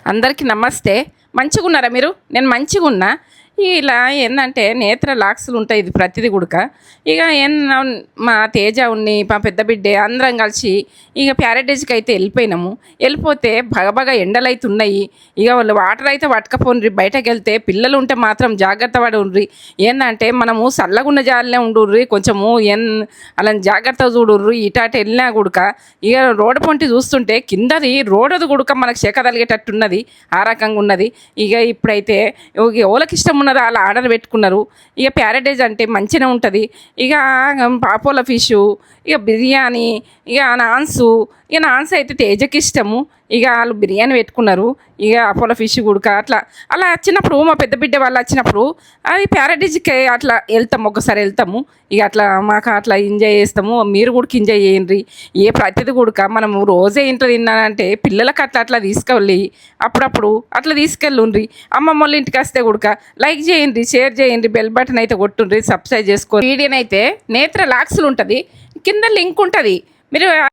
అందరికీ నమస్తే. మంచిగున్నారా మీరు? నేను మంచిగున్నా. ఇలా ఏందంటే నేత్ర లాక్స్‌లు ఉంటాయి ఇది ప్రతిది గుడక. ఇక మా తేజ ఉన్ని, మా పెద్ద బిడ్డే అందరం కలిసి ఇక ప్యారడైజ్‌కి అయితే వెళ్ళిపోయినాము. వెళ్ళిపోతే భగభగ ఎండలైతున్నాయి. ఇక వాళ్ళు వాటర్ అయితే పట్టుకపోండ్రి. బయటకెళ్తే పిల్లలు ఉంటే మాత్రం జాగ్రత్త పడుండ్రి. ఏందంటే మనము సల్లగున్న జాగాలనే ఉండుర్రి. కొంచెము అలాని జాగ్రత్తగా చూడుర్రి. ఇటాట వెళ్ళినా గుడక ఇక రోడ్డు పొంటి చూస్తుంటే కిందది రోడ్డుది గుడక మనకు శేక తలిగేటట్టున్నది. ఆ రకంగా ఉన్నది. ఇక ఇప్పుడైతే ఎవరికి ఇష్టం ఉన్నదో వాళ్ళు ఆర్డర్ పెట్టుకున్నారు. ఇక ప్యారడైజ్ అంటే మంచిగా ఉంటుంది. ఇక పాపోల ఫిషు, ఇక బిర్యానీ, ఇక నాన్స్ అయితే తేజకి ఇష్టము. ఇక వాళ్ళు బిర్యానీ పెట్టుకున్నారు. ఇక అపోలో ఫిష్ గుడక అలా వచ్చినప్పుడు మా పెద్ద బిడ్డ వాళ్ళు వచ్చినప్పుడు అది ప్యారడైజ్కి అట్లా వెళ్తాము, ఒకసారి వెళ్తాము. ఇక అట్లా మాకు అట్లా ఎంజాయ్ చేస్తాము. మీరు కూడా ఎంజాయ్ చేయండి. ఏ ప్రతిది గుడక మనము రోజే ఇంట్లో తిన్నానంటే పిల్లలకు అట్లా తీసుకెళ్ళి అప్పుడప్పుడు అట్లా తీసుకెళ్ళుండ్రి. అమ్మమ్మ వాళ్ళ ఇంటికి వస్తే గుడక లైక్ చేయండి, షేర్ చేయండి, బెల్ బటన్ అయితే కొట్టుండ్రి, సబ్స్క్రైబ్ చేసుకోండి. వీడియోనైతే నేత్ర లాక్స్లు ఉంటుంది, కింద లింక్ ఉంటుంది. మీరు